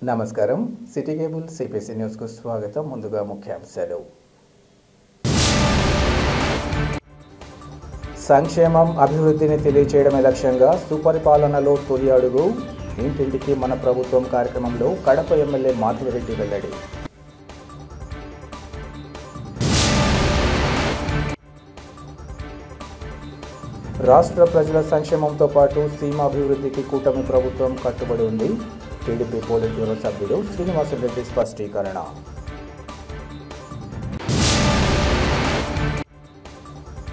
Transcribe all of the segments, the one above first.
నమస్కారం city cable CPC news కు స్వాగతం. ముందుగా ముఖ్యాంశాలు. సంక్షేమం అభివృద్ధిని తెలియచేయడమే లక్ష్యంగా సుపరిపాలనలో తొలి అడుగు ఇంటింటికి మన ప్రభుత్వం కార్యక్రమంలో కడప ఎమ్మెల్యే మాధవిరెడ్డి వెల్లడి. రాష్ట్ర ప్రజల సంక్షేమంతో పాటు సీమ అభివృద్ధికి కూటమి ప్రభుత్వం కట్టుబడి ఉంది. టీడీపీ పోలిట్ బ్యూరో సభ్యుడు శ్రీనివాసరెడ్డి స్పష్టీకరణ.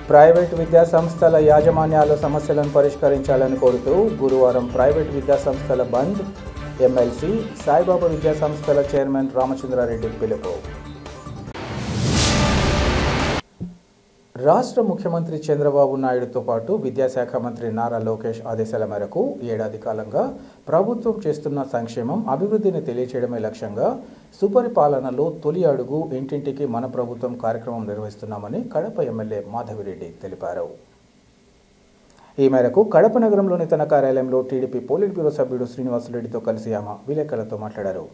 ప్రైవేటు విద్యాసంస్థల యాజమాన్యాల సమస్యలను పరిష్కరించాలని కోరుతూ గురువారం ప్రైవేటు విద్యాసంస్థల బంద్. ఎమ్మెల్సీ సాయిబాబా విద్యాసంస్థల చైర్మన్ రామచంద్రారెడ్డి పిలుపు. రాష్ట్ర ముఖ్యమంత్రి చంద్రబాబు నాయుడుతో పాటు విద్యాశాఖ మంత్రి నారా లోకేష్ ఆదేశాల మేరకు ఏడాది కాలంగా ప్రభుత్వం చేస్తున్న సంక్షేమం అభివృద్ధిని తెలియచేయడమే లక్ష్యంగా సుపరిపాలనలో తొలి అడుగు ఇంటింటికి మన ప్రభుత్వం కార్యక్రమం నిర్వహిస్తున్నామని కడప ఎమ్మెల్యే మాధవిరెడ్డి తెలిపారు. ఈ మేరకు కడప నగరంలోని తన కార్యాలయంలో టీడీపీ పోలిట్ బ్యూరో సభ్యుడు శ్రీనివాసరెడ్డితో కలిసి ఆమె విలేకరులతో మాట్లాడారు.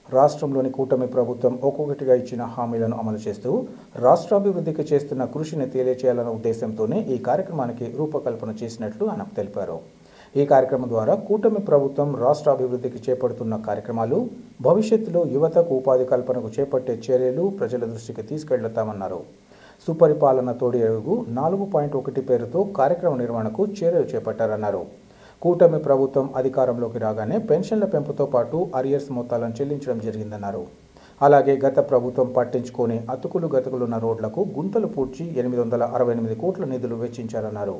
రాష్ట్రంలోని కూటమి ప్రభుత్వం ఒక్కొక్కటిగా ఇచ్చిన హామీలను అమలు చేస్తూ రాష్ట్రాభివృద్ధికి చేస్తున్న కృషిని తెలియచేయాలన్న ఉద్దేశంతోనే ఈ కార్యక్రమానికి రూపకల్పన చేసినట్లు ఆయన తెలిపారు. ఈ కార్యక్రమం ద్వారా కూటమి ప్రభుత్వం రాష్ట్రాభివృద్ధికి చేపడుతున్న కార్యక్రమాలు, భవిష్యత్తులో యువతకు ఉపాధి కల్పనకు చేపట్టే చర్యలు ప్రజల దృష్టికి తీసుకెళ్తామన్నారు. సుపరిపాలన తోడి అడుగు 4.1 పేరుతో కార్యక్రమ నిర్వహణకు చర్యలు చేపట్టారన్నారు. కూటమి ప్రభుత్వం అధికారంలోకి రాగానే పెన్షన్ల పెంపుతో పాటు అరియర్స్ మొత్తాలను చెల్లించడం జరిగిందన్నారు. అలాగే గత ప్రభుత్వం పట్టించుకొని అతుకులు గతుకులున్న రోడ్లకు గుంతలు పూడ్చి 868 కోట్ల నిధులు వెచ్చించారన్నారు.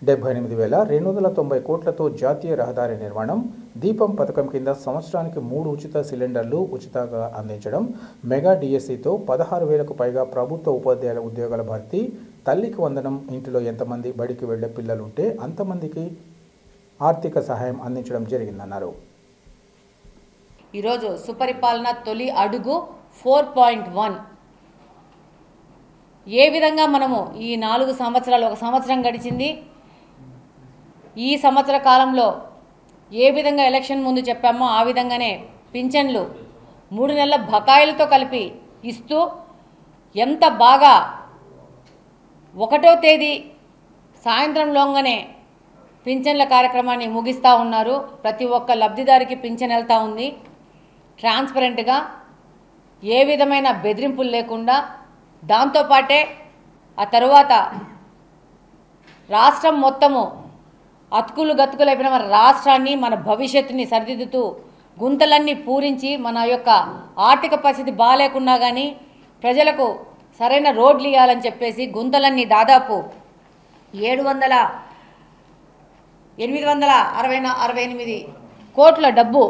78,290 కోట్లతో జాతీయ రహదారి నిర్మాణం, దీపం పథకం కింద సంవత్సరానికి 3 ఉచిత సిలిండర్లు ఉచితంగా అందించడం, మెగా డిఎస్సితో 16,000కు పైగా ప్రభుత్వ ఉపాధ్యాయుల ఉద్యోగాల భర్తీ, తల్లికి వందనం, ఇంటిలో ఎంతమంది బడికి వెళ్లే పిల్లలుంటే అంతమందికి ఆర్థిక సహాయం అందించడం జరిగిందన్నారు. ఈరోజు సుపరిపాలన తొలి అడుగు 4.1 ఏ విధంగా మనము ఈ 4 సంవత్సరాలు, ఒక సంవత్సరం గడిచింది. ఈ సంవత్సర కాలంలో ఏ విధంగా ఎలక్షన్ ముందు చెప్పామో ఆ విధంగానే పింఛన్లు 3 నెలల బకాయిలతో కలిపి ఇస్తూ ఎంత బాగా 1వ తేదీ సాయంత్రంలోగానే పింఛన్ల కార్యక్రమాన్ని ముగిస్తూ ఉన్నారు. ప్రతి ఒక్క లబ్ధిదారికి పింఛన్ వెళ్తూ ఉంది. ట్రాన్స్పరెంట్గా, ఏ విధమైన బెదిరింపులు లేకుండా. దాంతోపాటే ఆ తరువాత రాష్ట్రం మొత్తము అతుకులు గతుకులైపోయిన మన రాష్ట్రాన్ని, మన భవిష్యత్తుని సరిదిద్దుతూ గుంతలన్నీ పూరించి మన యొక్క ఆర్థిక పరిస్థితి బాగాలేకున్నా కానీ ప్రజలకు సరైన రోడ్లు ఇవ్వాలని చెప్పేసి గుంతలన్నీ దాదాపు 868 కోట్ల డబ్బు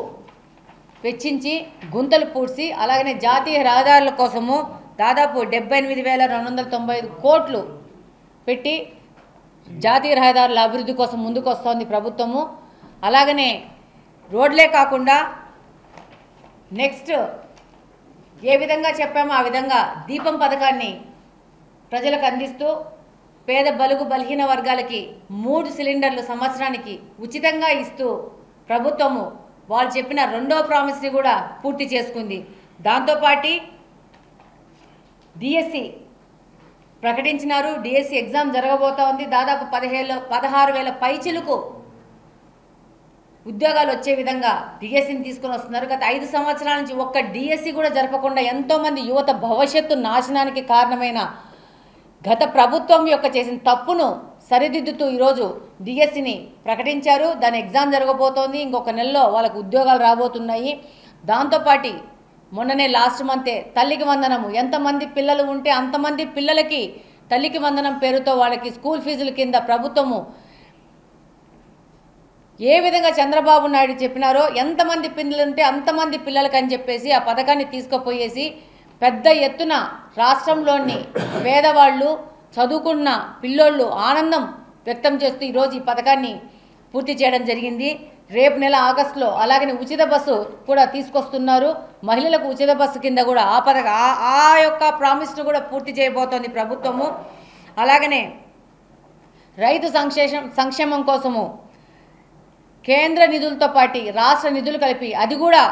వెచ్చించి గుంతలు పూడ్చి, అలాగనే జాతీయ రహదారుల కోసము దాదాపు 78,295 కోట్లు పెట్టి జాతీయ రహదారుల అభివృద్ధి కోసం ముందుకు వస్తోంది ప్రభుత్వము. అలాగనే రోడ్లే కాకుండా నెక్స్ట్ ఏ విధంగా చెప్పామో ఆ విధంగా దీపం పథకాన్ని ప్రజలకు అందిస్తూ పేద బలుగు బలహీన వర్గాలకి 3 సిలిండర్లు సంవత్సరానికి ఉచితంగా ఇస్తూ ప్రభుత్వము వాళ్ళు చెప్పిన 2వ ప్రామిస్ని కూడా పూర్తి చేసుకుంది. దాంతోపాటు డిఎస్సి ప్రకటించినారు. డిఎస్సి ఎగ్జామ్ జరగబోతా ఉంది. దాదాపు 16,000 పైచిలకు ఉద్యోగాలు వచ్చే విధంగా డిఎస్సిని తీసుకొని వస్తున్నారు. గత 5 సంవత్సరాల నుంచి ఒక్క డిఎస్సి కూడా జరపకుండా ఎంతోమంది యువత భవిష్యత్తు నాశనానికి కారణమైన గత ప్రభుత్వం యొక్క చేసిన తప్పును సరిదిద్దుతూ ఈరోజు డిఎస్సిని ప్రకటించారు. దాని ఎగ్జామ్ జరగబోతోంది. ఇంకొక నెలలో వాళ్ళకు ఉద్యోగాలు రాబోతున్నాయి. దాంతోపాటు మొన్ననే లాస్ట్ మంతే తల్లికి వందనము, ఎంతమంది పిల్లలు ఉంటే అంతమంది పిల్లలకి తల్లికి వందనం పేరుతో వాళ్ళకి స్కూల్ ఫీజుల కింద ప్రభుత్వము ఏ విధంగా చంద్రబాబు నాయుడు చెప్పినారో ఎంతమంది పిల్లలు ఉంటే అంతమంది పిల్లలకి అని చెప్పేసి ఆ పథకాన్ని తీసుకుపోయేసి పెద్ద ఎత్తున రాష్ట్రంలోని పేదవాళ్ళు, చదువుకున్న పిల్లోళ్ళు ఆనందం వ్యక్తం చేస్తూ ఈరోజు ఈ పథకాన్ని పూర్తి చేయడం జరిగింది. రేపు నెల ఆగస్టులో అలాగనే ఉచిత బస్సు కూడా తీసుకొస్తున్నారు. మహిళలకు ఉచిత బస్సు కింద కూడా ఆ యొక్క ప్రామిస్ను కూడా పూర్తి చేయబోతోంది ప్రభుత్వము. అలాగనే రైతు సంక్షేమం కోసము కేంద్ర నిధులతో పాటు రాష్ట్ర నిధులు కలిపి అది కూడా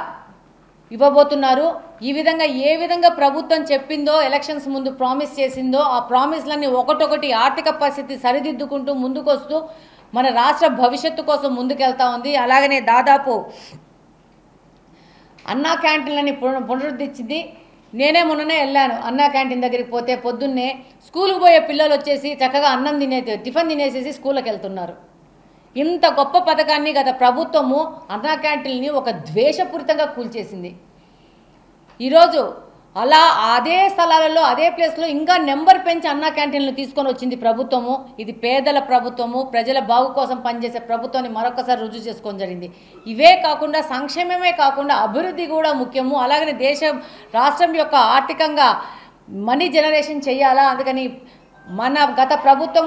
ఇవ్వబోతున్నారు. ఈ విధంగా ఏ విధంగా ప్రభుత్వం చెప్పిందో ఎలక్షన్స్ ముందు ప్రామిస్ చేసిందో ఆ ప్రామిస్లన్నీ ఒకటొకటి ఆర్థిక పరిస్థితి సరిదిద్దుకుంటూ ముందుకొస్తూ మన రాష్ట్ర భవిష్యత్తు కోసం ముందుకెళ్తా ఉంది. అలాగనే దాదాపు అన్నా క్యాంటీన్లని పునరుద్ధరించింది. నేనే మొన్ననే వెళ్ళాను అన్నా క్యాంటీన్ దగ్గరికి. పోతే పొద్దున్నే స్కూల్కి పోయే పిల్లలు వచ్చేసి చక్కగా టిఫిన్ తినేసేసి స్కూల్కి వెళ్తున్నారు. ఇంత గొప్ప పథకాన్ని గత ప్రభుత్వము అన్నా క్యాంటీన్ని ఒక ద్వేషపూరితంగా కూల్చేసింది. ఈరోజు అలా అదే స్థలాలలో అదే ప్లేస్లో ఇంకా నెంబర్ పెంచి అన్నా క్యాంటీన్లు తీసుకొని వచ్చింది ప్రభుత్వము. ఇది పేదల ప్రభుత్వము, ప్రజల బాగు కోసం పనిచేసే ప్రభుత్వాన్ని మరొకసారి రుజువు చేసుకొని జరిగింది. ఇవే కాకుండా సంక్షేమమే కాకుండా అభివృద్ధి కూడా ముఖ్యము. అలాగనే రాష్ట్రం యొక్క ఆర్థికంగా మనీ జనరేషన్ చేయాలా, అందుకని మన గత ప్రభుత్వం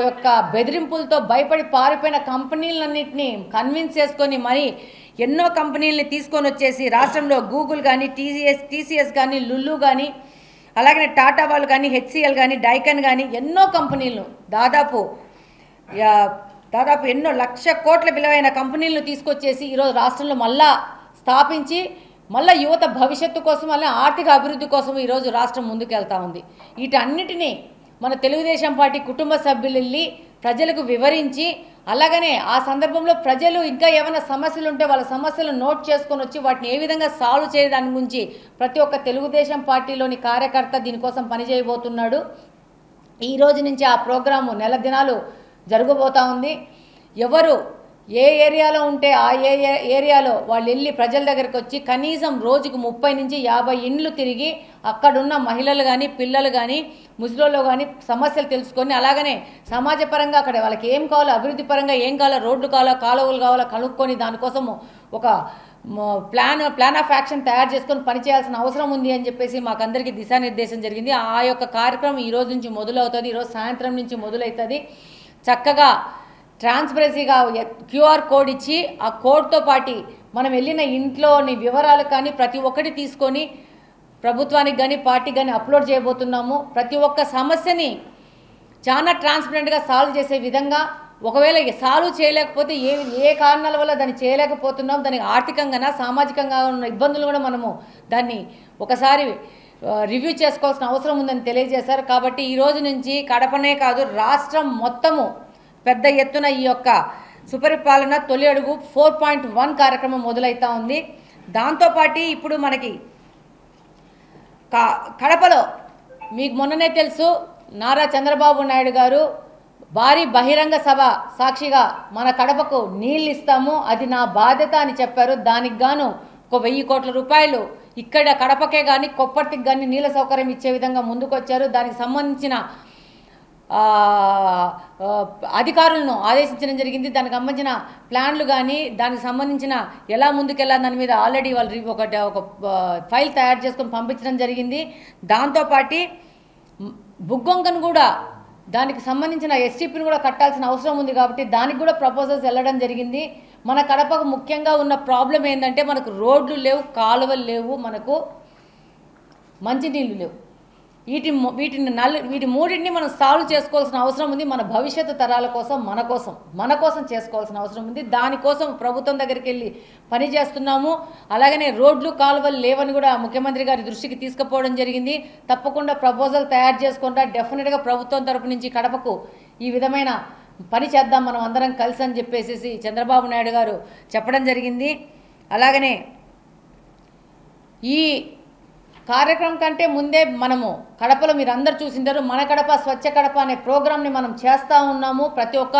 యొక్క బెదిరింపులతో భయపడి పారిపోయిన కంపెనీలన్నింటినీ కన్విన్స్ చేసుకొని మరి ఎన్నో కంపెనీలని తీసుకొని వచ్చేసి రాష్ట్రంలో గూగుల్ కానీ టీసీఎస్ కానీ లుల్లు కానీ అలాగనే టాటా వాళ్ళు కానీ హెచ్సిఎల్ కానీ డైకన్ కానీ ఎన్నో కంపెనీలను దాదాపు ఎన్నో 1,00,000 కోట్ల విలువైన కంపెనీలను తీసుకొచ్చేసి ఈరోజు రాష్ట్రంలో మళ్ళా స్థాపించి మళ్ళీ యువత భవిష్యత్తు కోసం మళ్ళీ ఆర్థిక అభివృద్ధి కోసం ఈరోజు రాష్ట్రం ముందుకు వెళ్తూ ఉంది. వీటన్నిటినీ మన తెలుగుదేశం పార్టీ కుటుంబ సభ్యులు వెళ్ళి ప్రజలకు వివరించి అలాగనే ఆ సందర్భంలో ప్రజలు ఇంకా ఏమైనా సమస్యలు ఉంటే వాళ్ళ సమస్యలు నోట్ చేసుకొని వచ్చి వాటిని ఏ విధంగా సాల్వ్ చేయడానికి గురించి ప్రతి ఒక్క తెలుగుదేశం పార్టీలోని కార్యకర్త దీనికోసం పనిచేయబోతున్నాడు. ఈ రోజు నుంచి ఆ ప్రోగ్రాము నెల దినాలు జరగబోతా ఉంది. ఎవరు ఏ ఏరియాలో ఉంటే ఆ ఏరియాలో వాళ్ళు వెళ్ళి ప్రజల దగ్గరికి వచ్చి కనీసం రోజుకు 30 నుంచి 50 ఇండ్లు తిరిగి అక్కడున్న మహిళలు కానీ పిల్లలు కానీ ముసలోళ్ళు కానీ సమస్యలు తెలుసుకొని అలాగనే సమాజపరంగా అక్కడ వాళ్ళకి ఏం కావాలో అభివృద్ధి పరంగా ఏం కావాలో రోడ్లు కావాలో కాలువలు కావాలో కనుక్కొని దానికోసము ఒక ప్లాన్ ఆఫ్ యాక్షన్ తయారు చేసుకొని పనిచేయాల్సిన అవసరం ఉంది అని చెప్పేసి మాకందరికీ దిశానిర్దేశం జరిగింది. ఆ యొక్క కార్యక్రమం ఈ రోజు నుంచి మొదలవుతుంది. ఈరోజు సాయంత్రం నుంచి మొదలవుతుంది. చక్కగా ట్రాన్స్పరెన్సీగా క్యూఆర్ కోడ్ ఇచ్చి ఆ కోడ్తో పాటు మనం వెళ్ళిన ఇంట్లోని వివరాలు కానీ ప్రతి ఒక్కటి తీసుకొని ప్రభుత్వానికి కానీ పార్టీకి కానీ అప్లోడ్ చేయబోతున్నాము. ప్రతి ఒక్క సమస్యని చాలా ట్రాన్స్పరెంట్గా సాల్వ్ చేసే విధంగా ఒకవేళ సాల్వ్ చేయలేకపోతే ఏ కారణాల వల్ల దాన్ని చేయలేకపోతున్నాం, దానికి ఆర్థికంగా సామాజికంగా ఉన్న ఇబ్బందులు కూడా మనము దాన్ని ఒకసారి రివ్యూ చేసుకోవాల్సిన అవసరం ఉందని తెలియజేశారు. కాబట్టి ఈ రోజు నుంచి కడపనే కాదు రాష్ట్రం మొత్తము పెద్ద ఎత్తున ఈ యొక్క సుపరిపాలన తొలి అడుగు 4.1 కార్యక్రమం మొదలవుతా ఉంది. దాంతోపాటు ఇప్పుడు మనకి కడపలో మీకు మొన్ననే తెలుసు నారా చంద్రబాబు నాయుడు గారు భారీ బహిరంగ సభ సాక్షిగా మన కడపకు నీళ్ళు ఇస్తాము, అది నా బాధ్యత అని చెప్పారు. దానికి గాను 1,000 కోట్ల రూపాయలు ఇక్కడ కడపకే కానీ కొప్పర్తికి కానీ నీళ్ళ సౌకర్యం ఇచ్చే విధంగా ముందుకొచ్చారు. దానికి సంబంధించిన అధికారులను ఆదేశించడం జరిగింది. దానికి సంబంధించిన ప్లాన్లు కానీ దానికి సంబంధించిన ఎలా ముందుకెళ్ళాలి దాని మీద ఆల్రెడీ వాళ్ళు ఒక ఫైల్ తయారు చేసుకొని పంపించడం జరిగింది. దాంతోపాటు బుగ్గొంకను కూడా దానికి సంబంధించిన ఎస్టీపీని కూడా కట్టాల్సిన అవసరం ఉంది. కాబట్టి దానికి కూడా ప్రపోజల్స్ వెళ్ళడం జరిగింది. మన కడపకు ముఖ్యంగా ఉన్న ప్రాబ్లం ఏంటంటే మనకు రోడ్లు లేవు, కాలువలు లేవు, మనకు మంచినీళ్ళు లేవు. వీటి మూడింటిని మనం సాల్వ్ చేసుకోవాల్సిన అవసరం ఉంది. మన భవిష్యత్తు తరాల కోసం మన కోసం చేసుకోవాల్సిన అవసరం ఉంది. దానికోసం ప్రభుత్వం దగ్గరికి వెళ్ళి పని చేస్తున్నాము. అలాగనే రోడ్లు కాలువలు లేవని కూడా ముఖ్యమంత్రి గారి దృష్టికి తీసుకుపోవడం జరిగింది. తప్పకుండా ప్రపోజల్ తయారు చేసుకుంటా డెఫినెట్గా ప్రభుత్వం తరపు నుంచి కడపకు ఈ విధమైన పని చేద్దాం మనం అందరం కలిసి అని చెప్పేసి చంద్రబాబు నాయుడు గారు చెప్పడం జరిగింది. అలాగనే ఈ కార్యక్రమం కంటే ముందే మనము కడపలో మీరు అందరు చూసింటారు మన కడప స్వచ్ఛ కడప అనే ప్రోగ్రామ్ని మనం చేస్తూ ఉన్నాము. ప్రతి ఒక్క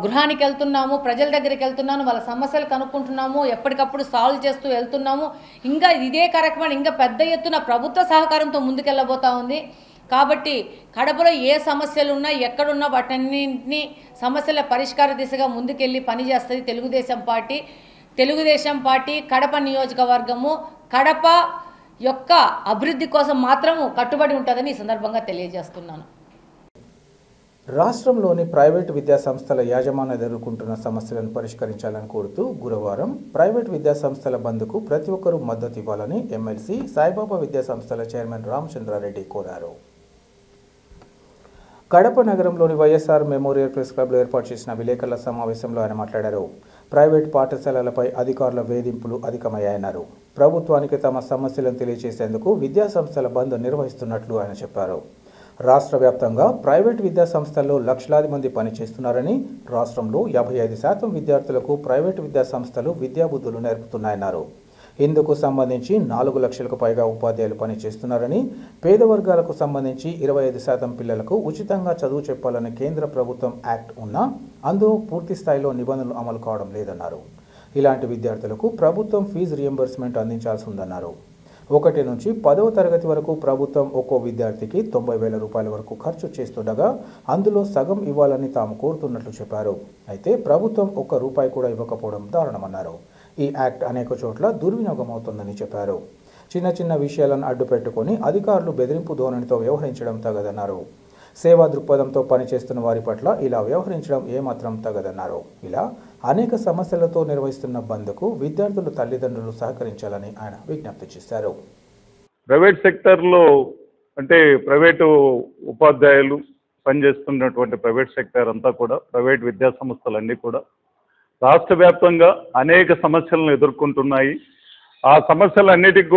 గృహానికి వెళ్తున్నాము, ప్రజల దగ్గరికి వెళ్తున్నాము, వాళ్ళ సమస్యలు కనుక్కుంటున్నాము, ఎప్పటికప్పుడు సాల్వ్ చేస్తూ వెళ్తున్నాము. ఇంకా ఇదే కార్యక్రమాన్ని ఇంకా పెద్ద ఎత్తున ప్రభుత్వ సహకారంతో ముందుకెళ్ళబోతా ఉంది. కాబట్టి కడపలో ఏ సమస్యలు ఉన్నా ఎక్కడున్నా వాటన్నింటినీ సమస్యల పరిష్కార దిశగా ముందుకెళ్ళి పనిచేస్తుంది తెలుగుదేశం పార్టీ కడప నియోజకవర్గము కడప యొక్క అభివృద్ధి కోసం మాత్రము కట్టుబడి ఉంటుందని ఈ సందర్భంగా తెలియజేస్తున్నాను. రాష్ట్రంలోని ప్రైవేటు విద్యాసంస్థల యాజమాన్యం ఎదుర్కొంటున్న సమస్యలను పరిష్కరించాలని కోరుతూ గురువారం ప్రైవేటు విద్యాసంస్థల బంద్కు ప్రతి ఒక్కరూ మద్దతు ఇవ్వాలని ఎమ్మెల్సీ సాయిబాబా విద్యాసంస్థల చైర్మన్ రామచంద్రారెడ్డి కోరారు. కడప నగరంలోని వైఎస్ఆర్ మెమోరియల్ ప్రెస్ క్లబ్లో ఏర్పాటు చేసిన విలేకరుల సమావేశంలో ఆయన మాట్లాడారు. ప్రైవేట్ పాఠశాలలపై అధికారుల వేధింపులు అధికమయ్యాయన్నారు. ప్రభుత్వానికి తమ సమస్యలను తెలియజేసేందుకు విద్యాసంస్థల బంద్ నిర్వహిస్తున్నట్లు ఆయన చెప్పారు. రాష్ట్ర వ్యాప్తంగా ప్రైవేట్ విద్యాసంస్థల్లో లక్షలాది మంది పనిచేస్తున్నారని, రాష్ట్రంలో 55% విద్యార్థులకు ప్రైవేటు విద్యాసంస్థలు విద్యాబుద్ధులు నేర్పుతున్నాయన్నారు. ఇందుకు సంబంధించి 4 లక్షలకు పైగా ఉపాధ్యాయులు పనిచేస్తున్నారని, పేద వర్గాలకు సంబంధించి 25% పిల్లలకు ఉచితంగా చదువు చెప్పాలని కేంద్ర ప్రభుత్వం యాక్ట్ ఉన్నా అందులో పూర్తి స్థాయిలో నిబంధనలు అమలు కావడం లేదన్నారు. ఇలాంటి విద్యార్థులకు ప్రభుత్వం ఫీజు రియంబర్స్మెంట్ అందించాల్సి ఉందన్నారు. 1 నుంచి 10వ తరగతి వరకు ప్రభుత్వం ఒక్కో విద్యార్థికి 90,000 రూపాయల వరకు ఖర్చు చేస్తుండగా అందులో సగం ఇవ్వాలని తాము కోరుతున్నట్లు చెప్పారు. అయితే ప్రభుత్వం ₹1 కూడా ఇవ్వకపోవడం దారుణమన్నారు. ఈ యాక్ట్ అనేక చోట్ల దుర్వినియోగం అవుతుందని చెప్పారు. చిన్న విషయాలను అడ్డుపెట్టుకొని అధికారులు బెదిరింపు ధోరణితో వ్యవహరించడం తగదన్నారు. సేవా దృక్పథంతో పనిచేస్తున్న వారి పట్ల ఇలా వ్యవహరించడం ఏమాత్రం తగదన్నారు. ఇలా అనేక సమస్యలతో నిర్వహిస్తున్న బంద్కు విద్యార్థుల తల్లిదండ్రులు సహకరించాలని ఆయన విజ్ఞప్తి చేశారు. ప్రైవేట్ సెక్టర్లో అంటే ప్రైవేటు ఉపాధ్యాయులు పనిచేస్తున్నటువంటి ప్రైవేట్ సెక్టర్ అంతా కూడా ప్రైవేట్ విద్యా సంస్థలన్నీ కూడా రాష్ట్ర వ్యాప్తంగా అనేక సమస్యలను ఎదుర్కొంటున్నాయి. ఆ సమస్యలన్నిటికి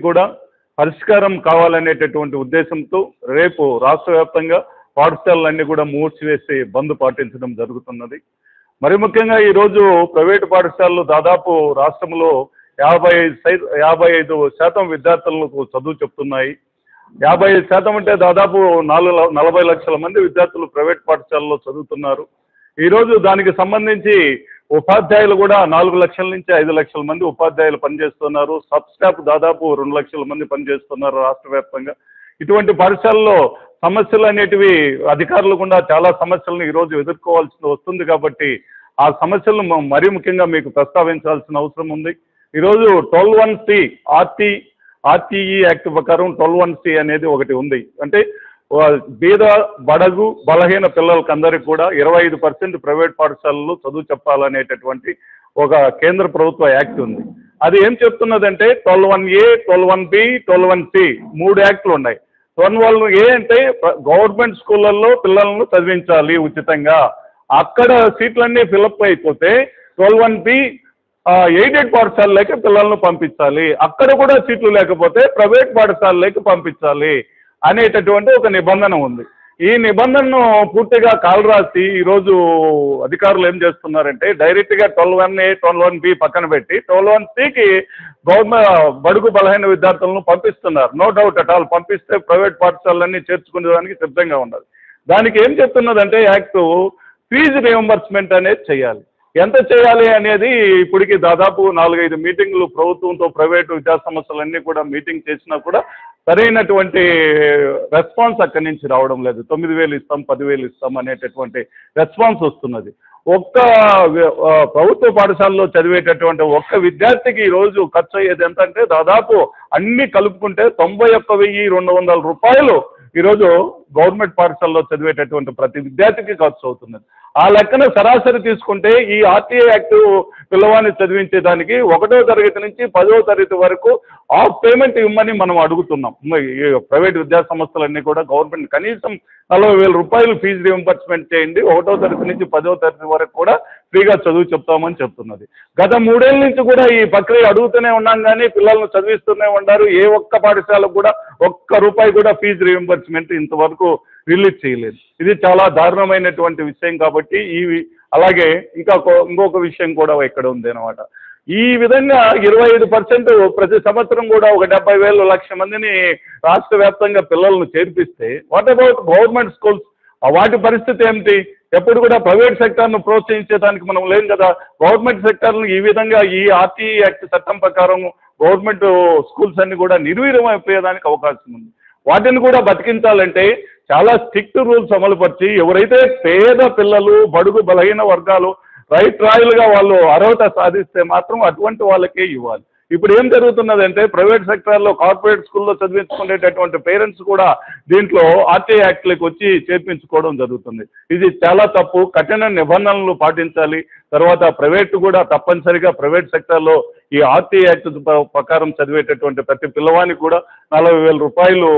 కూడా పరిష్కారం కావాలనేటటువంటి ఉద్దేశంతో రేపు రాష్ట్ర వ్యాప్తంగా పాఠశాలలన్నీ కూడా మూర్చివేసి బంద్ పాటించడం జరుగుతున్నది. మరి ముఖ్యంగా ఈరోజు ప్రైవేటు పాఠశాలలు దాదాపు రాష్ట్రంలో 55% విద్యార్థులకు చదువు చెప్తున్నాయి. 55% అంటే దాదాపు 40 లక్షల మంది విద్యార్థులు ప్రైవేట్ పాఠశాలలో చదువుతున్నారు. ఈరోజు దానికి సంబంధించి ఉపాధ్యాయులు కూడా 4 లక్షల నుంచి 5 లక్షల మంది ఉపాధ్యాయులు పనిచేస్తున్నారు. సబ్ స్టాఫ్ దాదాపు 2 లక్షల మంది పనిచేస్తున్నారు రాష్ట్ర వ్యాప్తంగా. ఇటువంటి పాఠశాలలో సమస్యలు అనేటివి అధికారులు కూడా చాలా సమస్యలను ఈరోజు ఎదుర్కోవాల్సి వస్తుంది. కాబట్టి ఆ సమస్యలను మరీ ముఖ్యంగా మీకు ప్రస్తావించాల్సిన అవసరం ఉంది. ఈరోజు 12(1)C ఆర్టీఈ యాక్ట్ ప్రకారం 12(1)C అనేది ఒకటి ఉంది. అంటే బీద బడగు బలహీన పిల్లలకి అందరికీ కూడా 25% ప్రైవేట్ పాఠశాలల్లో చదువు చెప్పాలనేటటువంటి ఒక కేంద్ర ప్రభుత్వ యాక్ట్ ఉంది. అది ఏం చెప్తున్నదంటే 12(1)A, 12(1)B, 12(1)C 3 యాక్టులు ఉన్నాయి. 12(1)A అంటే గవర్నమెంట్ స్కూళ్ళల్లో పిల్లలను చదివించాలి ఉచితంగా. అక్కడ సీట్లన్నీ ఫిలప్ అయిపోతే 12(1)B ఎయిడెడ్ పాఠశాలలోకి పిల్లలను పంపించాలి. అక్కడ కూడా సీట్లు లేకపోతే ప్రైవేట్ పాఠశాలలోకి పంపించాలి అనేటటువంటి ఒక నిబంధన ఉంది. ఈ నిబంధనను పూర్తిగా కాలరాసి ఈరోజు అధికారులు ఏం చేస్తున్నారంటే డైరెక్ట్గా 12(1)A, 12(1)B పక్కన పెట్టి 12(1)Cకి గవర్నమెంట్ బడుగు బలహీన విద్యార్థులను పంపిస్తున్నారు. నో డౌట్ అట్ ఆల్, పంపిస్తే ప్రైవేట్ పాఠశాలలన్నీ చేర్చుకునేదానికి సిద్ధంగా ఉన్నది. దానికి ఏం చెప్తున్నదంటే యాక్టు ఫీజు రియంబర్స్మెంట్ అనేది చేయాలి. ఎంత చేయాలి అనేది ఇప్పటికి దాదాపు 4-5 మీటింగ్లు ప్రభుత్వంతో ప్రైవేటు విద్యాసంస్థలన్నీ కూడా మీటింగ్ చేసినా కూడా సరైనటువంటి రెస్పాన్స్ అక్కడి నుంచి రావడం లేదు. 9,000 ఇస్తాం, 10,000 ఇస్తాం అనేటటువంటి రెస్పాన్స్ వస్తున్నది. ఒక్క ప్రభుత్వ పాఠశాలలో చదివేటటువంటి ఒక్క విద్యార్థికి ఈరోజు ఖర్చు అయ్యేది ఎంతంటే దాదాపు అన్ని కలుపుకుంటే 91,200 రూపాయలు ఈరోజు గవర్నమెంట్ పాఠశాలలో చదివేటటువంటి ప్రతి విద్యార్థికి ఖర్చు అవుతున్నది. ఆ లెక్కన సరాసరి తీసుకుంటే ఈ ఆర్టీఏ యాక్ట్ పిల్లవాడిని చదివించేదానికి 1వ తరగతి నుంచి 10వ తరగతి వరకు ఆఫ్ పేమెంట్ ఇవ్వమని మనం అడుగుతున్నాం. ప్రైవేట్ విద్యా సంస్థలన్నీ కూడా గవర్నమెంట్ కనీసం 40,000 రూపాయలు ఫీజు రియంబర్స్మెంట్ చేయండి, 1వ తరగతి నుంచి 10వ తరగతి వరకు కూడా ఫ్రీగా చదువు చెప్తామని చెప్తున్నది. గత 3 ఏళ్ళ నుంచి కూడా ఈ ప్రక్రియ అడుగుతూనే ఉన్నాం, కానీ పిల్లలను చదివిస్తూనే ఉన్నారు. ఏ ఒక్క పాఠశాలకు కూడా ₹1 కూడా ఫీజు రియంబర్స్మెంట్ ఇంతవరకు రిలీజ్ చేయలేదు. ఇది చాలా దారుణమైనటువంటి విషయం. కాబట్టి అలాగే ఇంకొక విషయం కూడా ఇక్కడ ఉంది అన్నమాట. ఈ విధంగా 25% ప్రతి సంవత్సరం కూడా ఒక 70,000 లక్ష మందిని రాష్ట్ర వ్యాప్తంగా పిల్లలను చేర్పిస్తే వాట్ అబౌట్ గవర్నమెంట్ స్కూల్స్? వాటి పరిస్థితి ఏమిటి? ఎప్పుడు కూడా ప్రైవేట్ సెక్టార్ను ప్రోత్సహించడానికి మనం లేం కదా. గవర్నమెంట్ సెక్టార్ను ఈ విధంగా ఈ ఆర్టీఈ యాక్ట్ చట్టం ప్రకారం గవర్నమెంట్ స్కూల్స్ అన్ని కూడా నిర్వీర్యం అయిపోయేదానికి అవకాశం ఉంది. వాటిని కూడా బతికించాలంటే చాలా స్ట్రిక్ట్ రూల్స్ అమలుపరిచి ఎవరైతే పేద పిల్లలు బడుగు బలహీన వర్గాలు రాయులుగా వాళ్ళు అర్హత సాధిస్తే మాత్రం అటువంటి వాళ్ళకే ఇవ్వాలి. ఇప్పుడు ఏం జరుగుతున్నదంటే ప్రైవేట్ సెక్టార్లో కార్పొరేట్ స్కూల్లో చదివించుకునేటటువంటి పేరెంట్స్ కూడా దీంట్లో ఆర్టీఐ యాక్ట్లకు వచ్చి చేర్పించుకోవడం జరుగుతుంది. ఇది చాలా తప్పు. కఠిన నిబంధనలు పాటించాలి. తర్వాత ప్రైవేట్ కూడా తప్పనిసరిగా ప్రైవేట్ సెక్టార్లో ఈ ఆర్టీఐ యాక్ట్ ప్రకారం చదివేటటువంటి ప్రతి పిల్లవానికి కూడా 40,000 రూపాయలు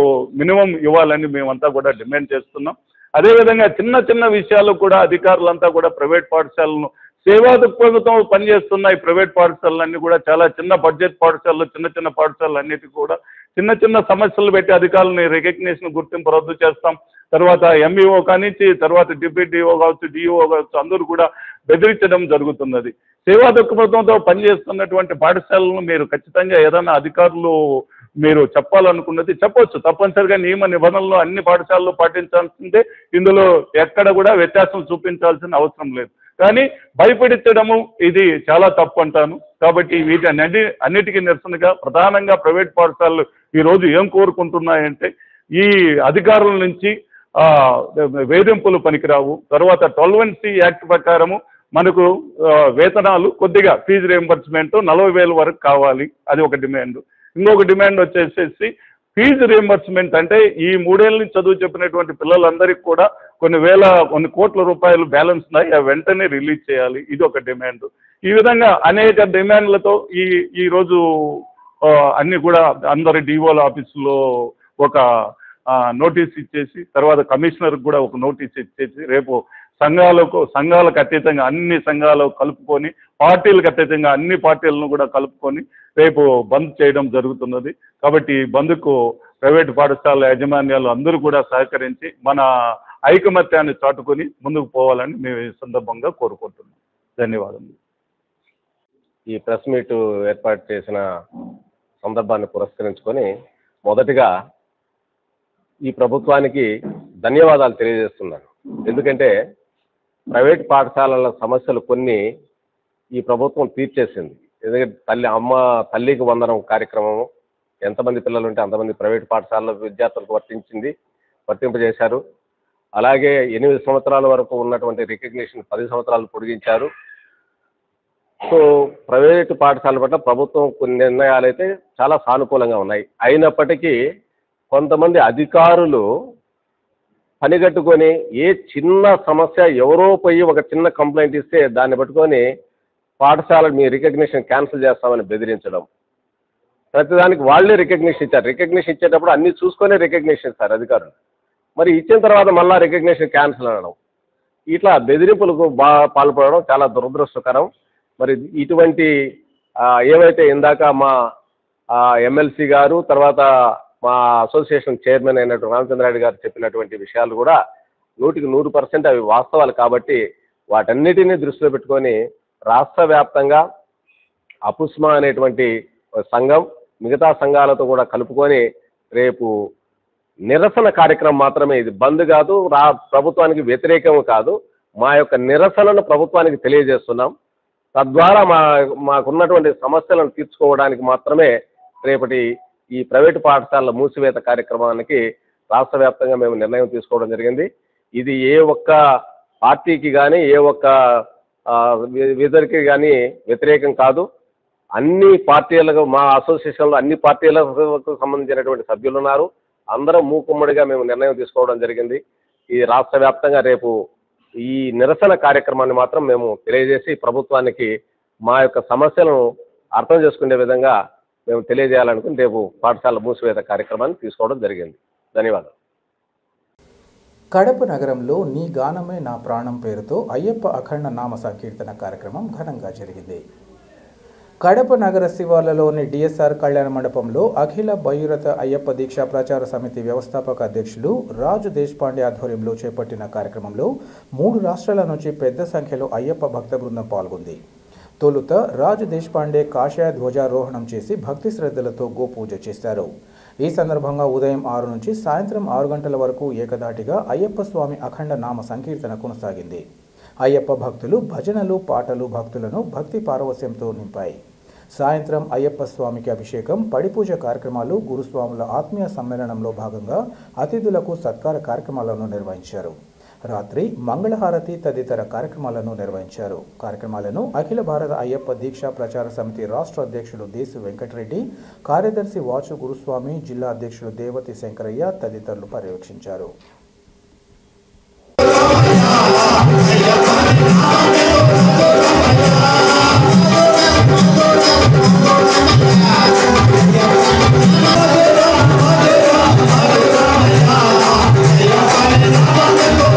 మినిమం ఇవ్వాలని మేమంతా కూడా డిమాండ్ చేస్తున్నాం. అదేవిధంగా చిన్న చిన్న విషయాలు కూడా అధికారులంతా కూడా ప్రైవేట్ పాఠశాలను సేవా దృక్పథంతో పనిచేస్తున్న ఈ ప్రైవేట్ పాఠశాలలన్నీ కూడా చాలా చిన్న బడ్జెట్ పాఠశాలలు, చిన్న చిన్న పాఠశాలలు అన్నిటికీ కూడా చిన్న చిన్న సమస్యలు పెట్టి అధికారులని రికగ్నిషన్ గుర్తింపు రద్దు చేస్తాం, తర్వాత ఎంఈఓ కానించి తర్వాత డిప్యూటీఓ కావచ్చు, డిఓ కావచ్చు, అందరూ కూడా బెదిరించడం జరుగుతున్నది. సేవా దృక్పథంతో పనిచేస్తున్నటువంటి పాఠశాలను మీరు ఖచ్చితంగా ఏదైనా అధికారులు మీరు చెప్పాలనుకున్నది చెప్పొచ్చు. తప్పనిసరిగా నియమ నిబంధనలు అన్ని పాఠశాలలు పాటించాల్సిందే, ఇందులో ఎక్కడ కూడా వ్యత్యాసం చూపించాల్సిన అవసరం లేదు. కానీ భయపెడించడము ఇది చాలా తప్పు అంటాను. కాబట్టి వీటి అన్నిటికీ నిరసనగా ప్రధానంగా ప్రైవేట్ పాఠశాలలు ఈరోజు ఏం కోరుకుంటున్నాయంటే ఈ అధికారుల నుంచి వేధింపులు పనికిరావు, తర్వాత 12C యాక్ట్ ప్రకారము మనకు వేతనాలు కొద్దిగా ఫీజు రియంబర్స్మెంట్ 40,000 వరకు కావాలి, అది ఒక డిమాండ్. ఇంకొక డిమాండ్ వచ్చేసేసి ఫీజు రియంబర్స్మెంట్ అంటే ఈ 3 ఏళ్ళ నుంచి చదువు చెప్పినటువంటి పిల్లలందరికీ కూడా కొన్ని కోట్ల రూపాయలు బ్యాలెన్స్ ఉన్నాయి, అవి వెంటనే రిలీజ్ చేయాలి, ఇది ఒక డిమాండ్. ఈ విధంగా అనేక డిమాండ్లతో ఈరోజు అన్ని కూడా అందరి డిఓల ఆఫీసులో ఒక నోటీస్ ఇచ్చేసి, తర్వాత కమిషనర్కి కూడా ఒక నోటీస్ ఇచ్చేసి రేపు సంఘాలకు అతీతంగా అన్ని సంఘాలు కలుపుకొని, పార్టీలకు అతీతంగా అన్ని పార్టీలను కూడా కలుపుకొని రేపు బంద్ చేయడం జరుగుతున్నది. కాబట్టి ఈ బంద్కు ప్రైవేట్ పాఠశాల యాజమాన్యాలు అందరూ కూడా సహకరించి మన ఐకమత్యాన్ని చాటుకొని ముందుకు పోవాలని మేము ఈ సందర్భంగా కోరుకుంటున్నాం. ధన్యవాదాలు. ఈ ప్రెస్ మీట్ ఏర్పాటు చేసిన సందర్భాన్ని పురస్కరించుకొని మొదటిగా ఈ ప్రభుత్వానికి ధన్యవాదాలు తెలియజేస్తున్నాను. ఎందుకంటే ప్రైవేట్ పాఠశాలల సమస్యలు కొన్ని ఈ ప్రభుత్వం తీర్చేసింది. ఎందుకంటే తల్లికి వందనం కార్యక్రమము ఎంతమంది పిల్లలు ఉంటే అంతమంది ప్రైవేట్ పాఠశాలలో విద్యార్థులకు వర్తింపజేశారు. అలాగే 8 సంవత్సరాల వరకు ఉన్నటువంటి రికగ్నిషన్ 10 సంవత్సరాలు పొడిగించారు. సో ప్రైవేటు పాఠశాల పట్ల ప్రభుత్వం కొన్ని నిర్ణయాలు అయితే చాలా సానుకూలంగా ఉన్నాయి. అయినప్పటికీ కొంతమంది అధికారులు పనిగట్టుకొని ఏ చిన్న సమస్య ఎవరో పోయి ఒక చిన్న కంప్లైంట్ ఇస్తే దాన్ని పట్టుకొని పాఠశాల మీ రికగ్నిషన్ క్యాన్సిల్ చేస్తామని బెదిరించడం, ప్రతిదానికి వాళ్ళే రికగ్నిషన్ ఇచ్చారు. రికగ్నిషన్ ఇచ్చేటప్పుడు అన్ని చూసుకొని రికగ్నిషన్ ఇస్తారు అధికారులు, మరి ఇచ్చిన తర్వాత మళ్ళీ రికగ్నిషన్ క్యాన్సిల్ అనడం, ఇట్లా బెదిరింపులకు పాల్పడడం చాలా దురదృష్టకరం. మరి ఇటువంటి ఏవైతే ఇందాక మా ఎమ్మెల్సీ గారు తర్వాత మా అసోసియేషన్ చైర్మన్ అయినటువంటి రామచంద్రారెడ్డి గారు చెప్పినటువంటి విషయాలు కూడా 100% అవి వాస్తవాలు. కాబట్టి వాటన్నిటినీ దృష్టిలో పెట్టుకొని రాష్ట్ర వ్యాప్తంగా అపుస్మా అనేటువంటి సంఘం మిగతా సంఘాలతో కూడా కలుపుకొని రేపు నిరసన కార్యక్రమం మాత్రమే, ఇది బంద్ కాదు, ప్రభుత్వానికి వ్యతిరేకం కాదు, మా యొక్క నిరసనను ప్రభుత్వానికి తెలియజేస్తున్నాం. తద్వారా మాకున్నటువంటి సమస్యలను తీర్చుకోవడానికి మాత్రమే రేపటి ఈ ప్రైవేటు పాఠశాలల మూసివేత కార్యక్రమానికి రాష్ట్ర వ్యాప్తంగా మేము నిర్ణయం తీసుకోవడం జరిగింది. ఇది ఏ ఒక్క పార్టీకి కానీ ఏ ఒక్క విధరికి కానీ వ్యతిరేకం కాదు. అన్ని పార్టీలకు, మా అసోసియేషన్లో అన్ని పార్టీలకు సంబంధించినటువంటి సభ్యులు ఉన్నారు. అందరం మూకుమ్మడిగా మేము నిర్ణయం తీసుకోవడం జరిగింది. ఈ రాష్ట్ర వ్యాప్తంగా రేపు ఈ నిరసన కార్యక్రమాన్ని మాత్రం మేము తెలియజేసి ప్రభుత్వానికి మా యొక్క సమస్యలను అర్థం చేసుకునే విధంగా మేము తెలియజేయాలనుకుని రేపు పాఠశాల మూసివేత కార్యక్రమాన్ని తీసుకోవడం జరిగింది. ధన్యవాదాలు. కడప నగరంలో నీ గానమే నా ప్రాణం పేరుతో అయ్యప్ప అఖండ నామ సంకీర్తన కార్యక్రమం ఘనంగా జరిగింది. కడప నగర శివార్లలోని డిఎస్ఆర్ కళ్యాణ మండపంలో అఖిల భగీరథ అయ్యప్ప దీక్షా ప్రచార సమితి వ్యవస్థాపక అధ్యక్షులు రాజు దేశపాండే ఆధ్వర్యంలో చేపట్టిన కార్యక్రమంలో 3 రాష్ట్రాల నుంచి పెద్ద సంఖ్యలో అయ్యప్ప భక్త బృందం పాల్గొంది. తొలుత రాజు దేశపాండే కాషాయ ధ్వజారోహణం చేసి భక్తి శ్రద్ధలతో గోపూజ చేశారు. ఈ సందర్భంగా ఉదయం 6 నుంచి సాయంత్రం 6 గంటల వరకు ఏకధాటిగా అయ్యప్ప స్వామి అఖండ నామ సంకీర్తన కొనసాగింది. అయ్యప్ప భక్తులు భజనలు, పాటలు భక్తులను భక్తి పారవస్యంతో నింపాయి. సాయంత్రం అయ్యప్ప స్వామికి అభిషేకం, పడిపూజ కార్యక్రమాలు, గురుస్వాముల ఆత్మీయ సమ్మేళనంలో భాగంగా అతిథులకు సత్కార కార్యక్రమాలను నిర్వహించారు. రాత్రి మంగళహారతి తదితర కార్యక్రమాలను నిర్వహించారు. కార్యక్రమాలను అఖిల భారత అయ్యప్ప దీక్షా ప్రచార సమితి రాష్ట్ర అధ్యక్షుడు దేశు వెంకటరెడ్డి, కార్యదర్శి వాచు గురుస్వామి, జిల్లా అధ్యక్షుడు దేవతి శంకరయ్య తదితరులు పర్యవేక్షించారు. Hare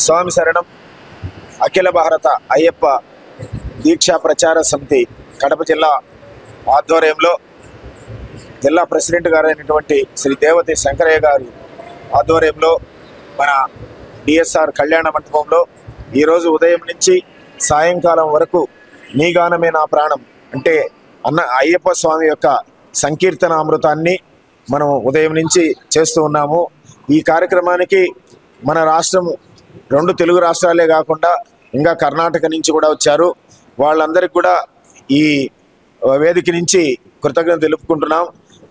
స్వామి శరణం అఖిల భారత అయ్యప్ప దీక్షా ప్రచార సమితి కడప జిల్లా ఆధ్వర్యంలో జిల్లా ప్రెసిడెంట్ గారైనటువంటి శ్రీ దేవతి శంకరయ్య గారి ఆధ్వర్యంలో మన డిఎస్ఆర్ కళ్యాణ మంటపంలో ఈరోజు ఉదయం నుంచి సాయంకాలం వరకు నీ గానమే నా ప్రాణం అంటే అయ్యప్ప స్వామి యొక్క సంకీర్తన అమృతాన్ని మనం ఉదయం నుంచి చేస్తూ ఉన్నాము. ఈ కార్యక్రమానికి మన రాష్ట్రం 2 తెలుగు రాష్ట్రాలే కాకుండా ఇంకా కర్ణాటక నుంచి కూడా వచ్చారు. వాళ్ళందరికీ కూడా ఈ వేదిక నుంచి కృతజ్ఞత తెలుపుకుంటున్నాం.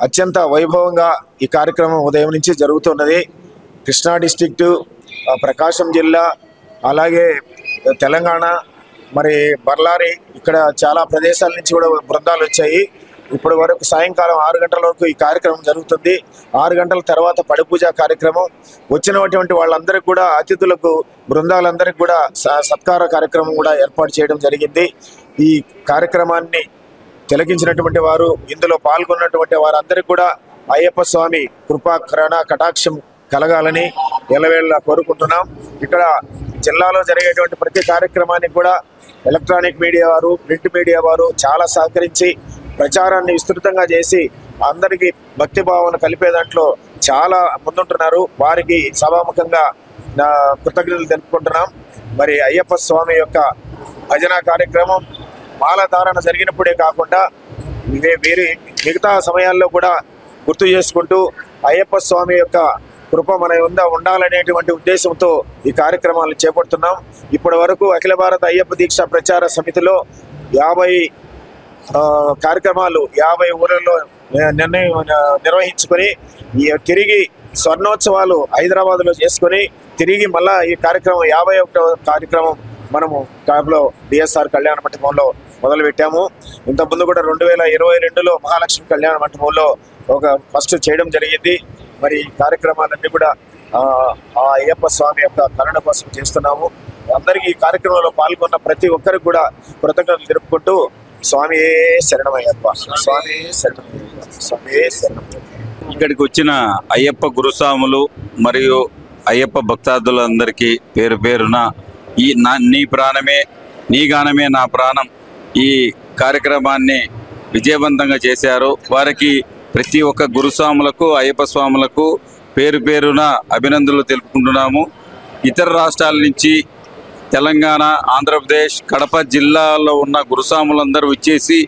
అత్యంత వైభవంగా ఈ కార్యక్రమం ఉదయం నుంచి జరుగుతున్నది. కృష్ణా డిస్ట్రిక్టు, ప్రకాశం జిల్లా, అలాగే తెలంగాణ, మరి బర్లారి, ఇక్కడ చాలా ప్రదేశాల నుంచి కూడా బృందాలు వచ్చాయి. ఇప్పటి వరకు సాయంకాలం 6 గంటల వరకు ఈ కార్యక్రమం జరుగుతుంది. 6 గంటల తర్వాత పడిపూజ కార్యక్రమం. వచ్చినటువంటి వాళ్ళందరికీ కూడా అతిథులకు బృందాలందరికీ కూడా సత్కార కార్యక్రమం కూడా ఏర్పాటు చేయడం జరిగింది. ఈ కార్యక్రమాన్ని తిలకించినటువంటి వారు, ఇందులో పాల్గొన్నటువంటి వారందరికీ కూడా అయ్యప్ప స్వామి కృపా కరుణ కటాక్షం కలగాలని ఎల్లవేళలా కోరుకుంటున్నాం. ఇక్కడ జిల్లాలో జరిగేటువంటి ప్రతి కార్యక్రమానికి కూడా ఎలక్ట్రానిక్ మీడియా వారు, ప్రింట్ మీడియా వారు చాలా సహకరించి ప్రచారాన్ని విస్తృతంగా చేసి అందరికీ భక్తి భావన కలిపే దాంట్లో చాలా ముందుంటున్నారు. వారికి సభాముఖంగా నా కృతజ్ఞతలు తెలుపుకుంటున్నాం. మరి అయ్యప్ప స్వామి యొక్క భజన కార్యక్రమం మాలధారణ జరిగినప్పుడే కాకుండా వీరి మిగతా సమయాల్లో కూడా గుర్తు చేసుకుంటూ అయ్యప్ప స్వామి యొక్క కృప మన ఉండాలనేటువంటి ఉద్దేశంతో ఈ కార్యక్రమాలను చేపడుతున్నాం. ఇప్పటి వరకు అఖిల భారత అయ్యప్ప దీక్ష ప్రచార సమితిలో 50 కార్యక్రమాలు 50 ఊళ్ళల్లో నిర్వహించుకొని తిరిగి స్వర్ణోత్సవాలు హైదరాబాద్లో చేసుకొని తిరిగి మళ్ళా ఈ కార్యక్రమం 51వ కార్యక్రమం మనము కాపులో డిఎస్ఆర్ కళ్యాణ మంటపంలో మొదలుపెట్టాము. ఇంతకుముందు కూడా 2022లో మహాలక్ష్మి కళ్యాణ మంటపంలో ఫస్ట్ చేయడం జరిగింది. మరి ఈ కార్యక్రమాలన్నీ కూడా ఆ అయ్యప్ప స్వామి యొక్క కరుణ కోసం చేస్తున్నాము. అందరికీ ఈ కార్యక్రమంలో పాల్గొన్న ప్రతి ఒక్కరికి కూడా కృతజ్ఞతలు తెలుపుకుంటూ స్వామి శరణమయ్యప్ప, స్వామి శరణమయ్యప్ప, స్వామి శరణమయ్యప్ప. ఇక్కడికి వచ్చిన అయ్యప్ప గురుస్వాములు మరియు అయ్యప్ప భక్తాదులందరికీ పేరు పేరున నీ ప్రాణమే నీ గానమే నా ప్రాణం ఈ కార్యక్రమాన్ని విజయవంతంగా చేశారు. వారికి ప్రతి ఒక్క గురుస్వాములకు అయ్యప్ప స్వాములకు పేరు పేరున అభినందనలు తెలుపుకుంటున్నాము. ఇతర రాష్ట్రాల నుంచి తెలంగాణ, ఆంధ్రప్రదేశ్, కడప జిల్లాలో ఉన్న గురుస్వాములందరూ వచ్చేసి